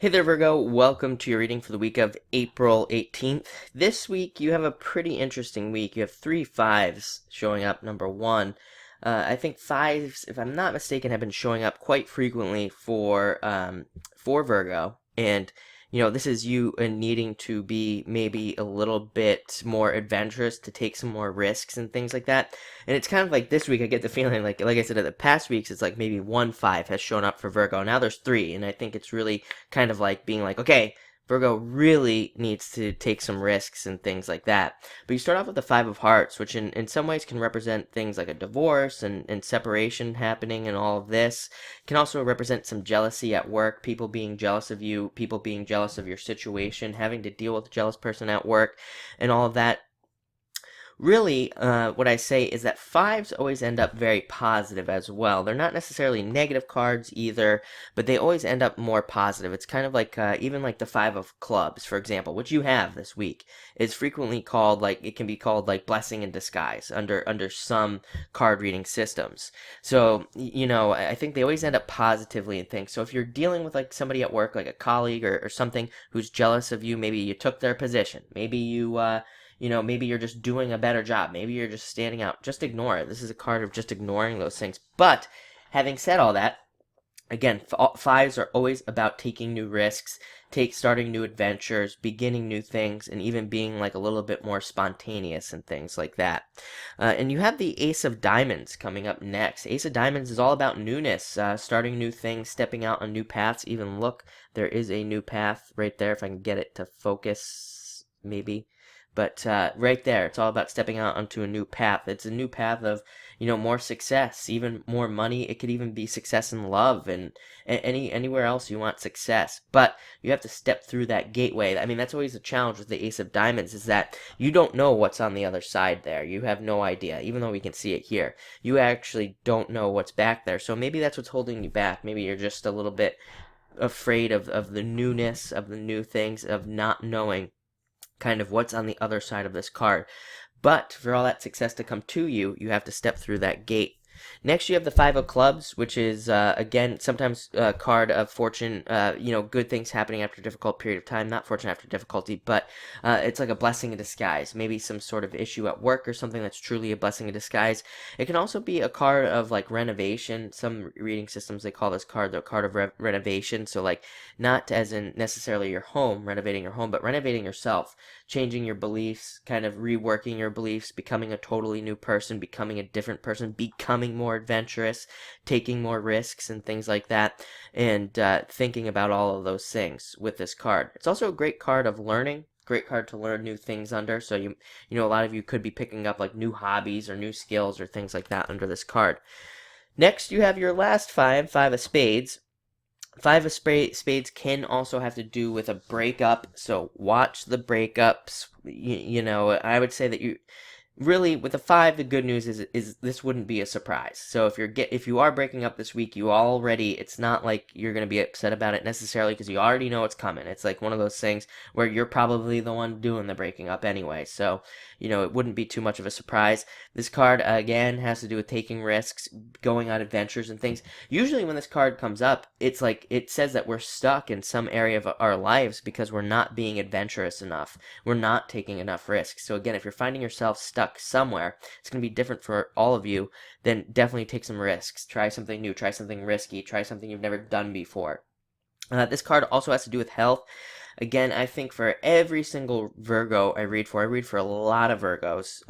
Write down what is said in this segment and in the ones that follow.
Hey there, Virgo. Welcome to your reading for the week of April 18th. This week, you have a pretty interesting week. You have three fives showing up. Number one, I think fives, if I'm not mistaken, have been showing up quite frequently for Virgo. And, this is you needing to be maybe a little bit more adventurous, to take some more risks and things like that. And it's kind of like this week, I get the feeling like I said, in the past weeks, it's like maybe one five has shown up for Virgo. Now there's three, and I think it's really kind of like being like, okay, Virgo really needs to take some risks and things like that. But you start off with the Five of Hearts, which in some ways can represent things like a divorce and separation happening and all of this. It can also represent some jealousy at work, people being jealous of you, people being jealous of your situation, having to deal with a jealous person at work, and all of that. Really, what I say is that fives always end up very positive as well. They're not necessarily negative cards either, but they always end up more positive. It's kind of like, even like the Five of Clubs, for example, which you have this week, is frequently called, like, it can be called like blessing in disguise under some card reading systems. So, I think they always end up positively in things. So if you're dealing with like somebody at work, like a colleague or something who's jealous of you, maybe you took their position, maybe maybe you're just doing a better job. Maybe you're just standing out. Just ignore it. This is a card of just ignoring those things. But having said all that, again, fives are always about taking new risks, starting new adventures, beginning new things, and even being like a little bit more spontaneous and things like that. And you have the Ace of Diamonds coming up next. Ace of Diamonds is all about newness, starting new things, stepping out on new paths. Even look, there is a new path right there. If I can get it to focus, maybe. But right there, it's all about stepping out onto a new path. It's a new path of, more success, even more money. It could even be success in love and anywhere else you want success. But you have to step through that gateway. I mean, that's always the challenge with the Ace of Diamonds, is that you don't know what's on the other side there. You have no idea, even though we can see it here. You actually don't know what's back there. So maybe that's what's holding you back. Maybe you're just a little bit afraid of the newness, of the new things, of not knowing kind of what's on the other side of this card. But for all that success to come to you, you have to step through that gate. Next, you have the Five of Clubs, which is, again, sometimes a card of fortune, good things happening after a difficult period of time. Not fortune after difficulty, but it's like a blessing in disguise. Maybe some sort of issue at work or something that's truly a blessing in disguise. It can also be a card of, like, renovation. Some reading systems, they call this card the card of renovation. So, like, not as in necessarily your home, renovating your home, but renovating yourself. Changing your beliefs, kind of reworking your beliefs, becoming a totally new person, becoming a different person, becoming more adventurous, taking more risks and things like that, and thinking about all of those things with this card. It's also a great card of learning, great card to learn new things under. So a lot of you could be picking up like new hobbies or new skills or things like that under this card. Next, you have your last Five of Spades. Five of Spades can also have to do with a breakup, so watch the breakups. I would say that you really, with a five, the good news is this wouldn't be a surprise. So if you are breaking up this week, it's not like you're going to be upset about it necessarily, because you already know it's coming. It's like one of those things where you're probably the one doing the breaking up anyway. So, it wouldn't be too much of a surprise. This card, again, has to do with taking risks, going on adventures and things. Usually when this card comes up, it's like it says that we're stuck in some area of our lives because we're not being adventurous enough. We're not taking enough risks. So again, if you're finding yourself stuck somewhere, it's going to be different for all of you. Then definitely take some risks. Try something new. Try something risky. Try something you've never done before. This card also has to do with health. Again, I think for every single Virgo I read for a lot of Virgos,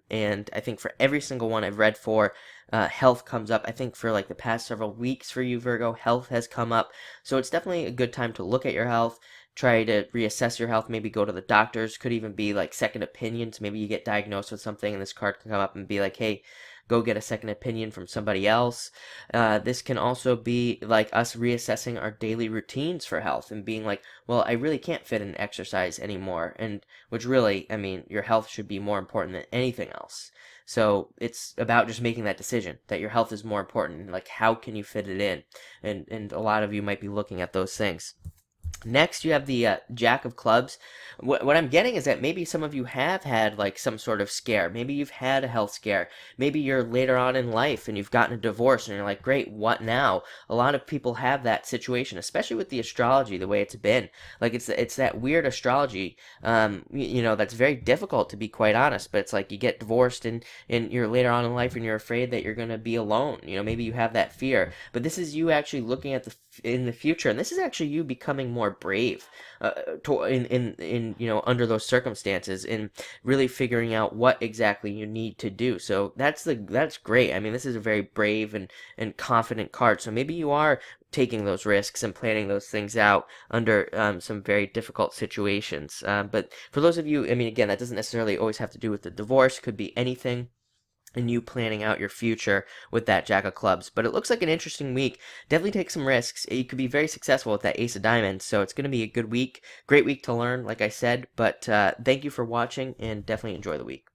and I think for every single one I've read for, health comes up. I think for like the past several weeks for you, Virgo, health has come up. So it's definitely a good time to look at your health, try to reassess your health, maybe go to the doctors. Could even be like second opinions. Maybe you get diagnosed with something and this card can come up and be like, hey, go get a second opinion from somebody else. This can also be like us reassessing our daily routines for health and being like, well, I really can't fit in exercise anymore. And which really, I mean, your health should be more important than anything else. So it's about just making that decision that your health is more important. Like, how can you fit it in? And a lot of you might be looking at those things. Next, you have the Jack of Clubs. What I'm getting is that maybe some of you have had like some sort of scare. Maybe you've had a health scare. Maybe you're later on in life and you've gotten a divorce and you're like, great, what now? A lot of people have that situation, especially with the astrology, the way it's been. Like it's that weird astrology, that's very difficult to be quite honest. But it's like you get divorced and you're later on in life and you're afraid that you're gonna be alone. Maybe you have that fear. But this is you actually looking at in the future, and this is actually you becoming more brave under those circumstances, and really figuring out what exactly you need to do. So that's great. I mean, this is a very brave and confident card. So maybe you are taking those risks and planning those things out under some very difficult situations. But for those of you, I mean, again, that doesn't necessarily always have to do with the divorce. Could be anything, and you planning out your future with that Jack of Clubs. But it looks like an interesting week. Definitely take some risks. You could be very successful with that Ace of Diamonds, so it's going to be a good week. Great week to learn, like I said. But thank you for watching, and definitely enjoy the week.